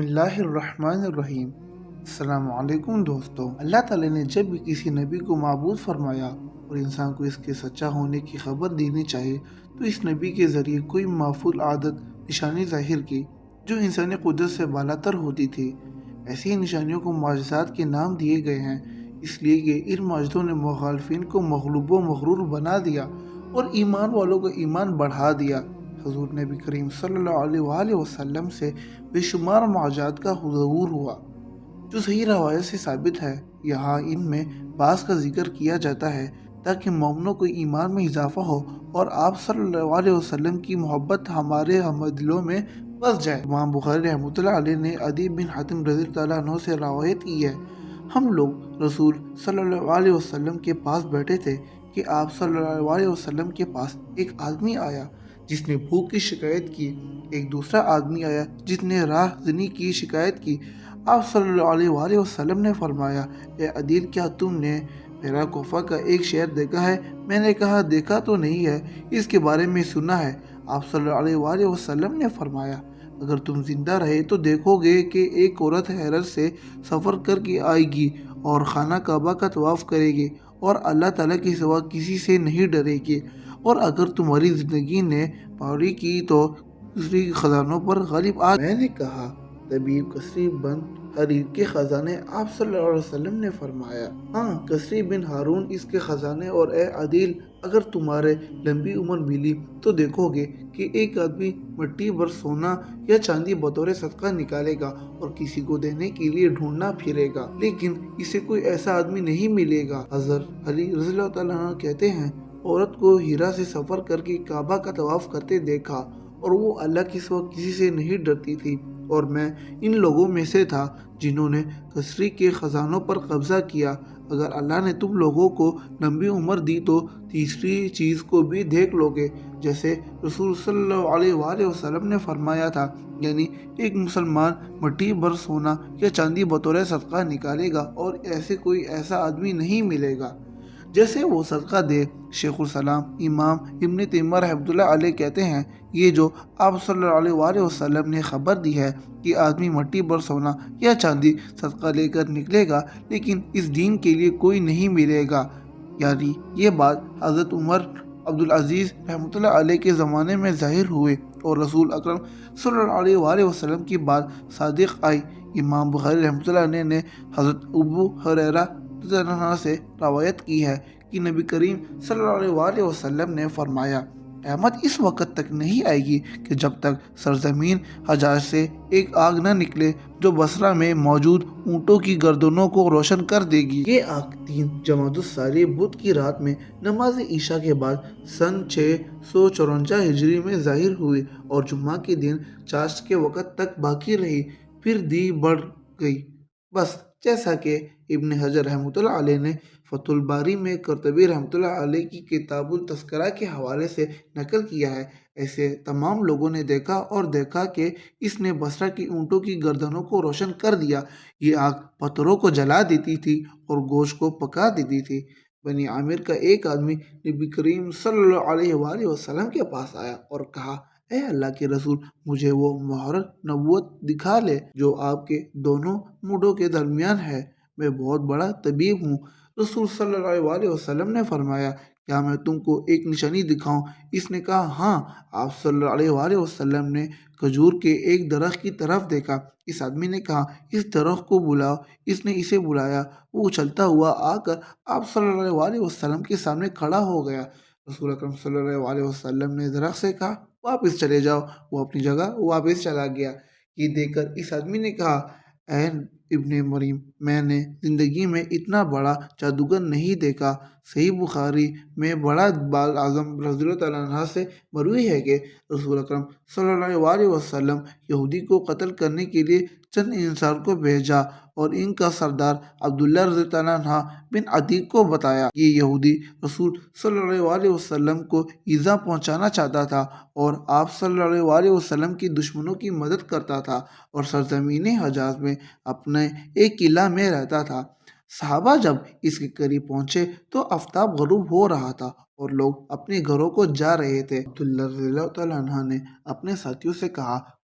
بسم اللہ الرحمن الرحیم۔ السلام علیکم دوستو۔ اللہ تعالیٰ نے جب بھی کسی نبی کو معبود فرمایا اور انسان کو اس کے سچا ہونے کی خبر دینی چاہے تو اس نبی کے ذریعے کوئی معقول عادت نشانی ظاہر کی جو انسانی قدرت سے بالاتر ہوتی تھی۔ ایسی نشانیوں کو معجزات کے نام دیے گئے ہیں، اس لیے کہ ان معجزوں نے مخالفین کو مغلوب و مغرور بنا دیا اور ایمان والوں کا ایمان بڑھا دیا۔ حضور نبی کریم صلی اللہ علیہ وآلہ وسلم سے بے شمار معجزات کا ظہور ہوا جو صحیح روایت سے ثابت ہے۔ یہاں ان میں بعض کا ذکر کیا جاتا ہے تاکہ مومنوں کو ایمان میں اضافہ ہو اور آپ صلی اللہ علیہ وسلم کی محبت ہمارے دلوں میں بس جائے۔ امام بخاری رحمۃ اللہ علیہ نے عدی بن حاتم رضی اللہ عنہ سے روایت کی ہے، ہم لوگ رسول صلی اللہ علیہ وسلم کے پاس بیٹھے تھے کہ آپ صلی اللہ علیہ وسلم کے پاس ایک آدمی آیا جس نے بھوک کی شکایت کی، ایک دوسرا آدمی آیا جس نے راہ زنی کی شکایت کی۔ آپ صلی اللہ علیہ وآلہ وسلم نے فرمایا، اے عدیل، کیا تم نے میرا کوفہ کا ایک شہر دیکھا ہے؟ میں نے کہا، دیکھا تو نہیں ہے، اس کے بارے میں سنا ہے۔ آپ صلی اللہ علیہ وآلہ وسلم نے فرمایا، اگر تم زندہ رہے تو دیکھو گے کہ ایک عورت حرت سے سفر کر کے آئے گی اور خانہ کعبہ کا طواف کرے گی اور اللہ تعالیٰ کے سوا کسی سے نہیں ڈرے گی، اور اگر تمہاری زندگی نے پاوری کی تو دوسری خزانوں پر غالب آ۔ میں نے کہا، طبیب کثری بن حریر کے خزانے؟ آپ صلی اللہ علیہ وسلم نے فرمایا، ہاں، کثری بن ہارون اس کے خزانے، اور اے عدیل، اگر تمہارے لمبی عمر ملی تو دیکھو گے کہ ایک آدمی مٹی بھر سونا یا چاندی بطور صدقہ نکالے گا اور کسی کو دینے کے لیے ڈھونڈنا پھرے گا، لیکن اسے کوئی ایسا آدمی نہیں ملے گا۔ حضرت علی رضی اللہ تعالیٰ عنہ کہتے ہیں، عورت کو ہیرا سے سفر کر کے کعبہ کا طواف کرتے دیکھا اور وہ اللہ کے سوا کسی سے نہیں ڈرتی تھی، اور میں ان لوگوں میں سے تھا جنہوں نے کثری کے خزانوں پر قبضہ کیا۔ اگر اللہ نے تم لوگوں کو لمبی عمر دی تو تیسری چیز کو بھی دیکھ لو گے، جیسے رسول صلی اللہ علیہ وآلہ وسلم نے فرمایا تھا، یعنی ایک مسلمان مٹی بھر سونا یا چاندی بطور صدقہ نکالے گا اور ایسے کوئی ایسا آدمی نہیں ملے گا جیسے وہ صدقہ دے۔ شیخ الاسلام امام ابن تیمیہ رحمۃ اللہ علیہ کہتے ہیں، یہ جو آپ صلی اللہ علیہ وآلہ وسلم نے خبر دی ہے کہ آدمی مٹی بھر سونا یا چاندی صدقہ لے کر نکلے گا لیکن اس دین کے لیے کوئی نہیں ملے گا، یعنی یہ بات حضرت عمر عبدالعزیز رحمۃ اللہ علیہ کے زمانے میں ظاہر ہوئے اور رسول اکرم صلی اللہ علیہ وآلہ وسلم کی بات صادق آئی۔ امام بخاری رحمۃ اللہ علیہ نے حضرت ابو ہریرہ رضی اللہ عنہ سے روایت کی ہے کہ نبی کریم صلی اللہ علیہ وآلہ وسلم نے فرمایا، قیامت اس وقت تک نہیں آئے گی کہ جب تک سرزمین حجاز سے ایک آگ نہ نکلے جو بصرہ میں موجود اونٹوں کی گردنوں کو روشن کر دے گی۔ یہ آگ 3 جمادی الثانی بدھ کی رات میں نماز عشاء کے بعد سن 654 ہجری میں ظاہر ہوئی اور جمعہ کے دن چاشت کے وقت تک باقی رہی، پھر دی بڑھ گئی، بس جیسا کہ ابن حجر رحمۃ اللہ علیہ نے فتح الباری میں قرطبی رحمۃ اللہ علیہ کی کتاب التذکرہ کے حوالے سے نقل کیا ہے۔ ایسے تمام لوگوں نے دیکھا اور دیکھا کہ اس نے بصرہ کی اونٹوں کی گردنوں کو روشن کر دیا۔ یہ آگ پتھروں کو جلا دیتی تھی اور گوشت کو پکا دیتی تھی۔ بنی عامر کا ایک آدمی نبی کریم صلی اللہ علیہ وآلہ وسلم کے پاس آیا اور کہا، اے اللہ کے رسول، مجھے وہ مہر نبوت دکھا لے جو آپ کے دونوں مونڈوں کے درمیان ہے، میں بہت بڑا طبیب ہوں۔ رسول صلی اللہ علیہ وآلہ وسلم نے فرمایا، کیا میں تم کو ایک نشانی دکھاؤں؟ اس نے کہا، ہاں۔ آپ صلی اللہ علیہ وآلہ وسلم نے کھجور کے ایک درخت کی طرف دیکھا۔ اس آدمی نے کہا، اس درخت کو بلاؤ۔ اس نے اسے بلایا، وہ اچھلتا ہوا آ کر آپ صلی اللہ علیہ وآلہ وسلم کے سامنے کھڑا ہو گیا۔ رسول اکرم صلی اللہ علیہ وآلہ وسلم نے درخت سے کہا، واپس چلے جاؤ۔ وہ اپنی جگہ واپس چلا گیا۔ یہ دیکھ کر اس آدمی نے کہا، اے ابن مریم، میں نے زندگی میں اتنا بڑا جادوگر نہیں دیکھا۔ صحیح بخاری میں بڑا بال اعظم رضی اللہ تعالیٰ عنہ سے مروی ہے کہ رسول اکرم صلی اللہ علیہ وسلم یہودی کو قتل کرنے کے لیے چند انصار کو بھیجا اور ان کا سردار عبداللہ رضی اللہ عنہ بن عتیق کو بتایا۔ یہ یہودی رسول صلی اللہ علیہ وسلم کو ایذا پہنچانا چاہتا تھا اور آپ صلی اللہ علیہ وسلم کی دشمنوں کی مدد کرتا تھا اور سرزمین حجاز میں اپنے ایک قلعہ میں رہتا تھا۔ صحابہ جب اس کے قریب پہنچے تو آفتاب غروب ہو رہا تھا اور لوگ اپنے گھروں کو جا رہے تھے۔ عبداللہ رضی اللہ تعالیٰ عنہ نے اپنے ساتھیوں سے کہا،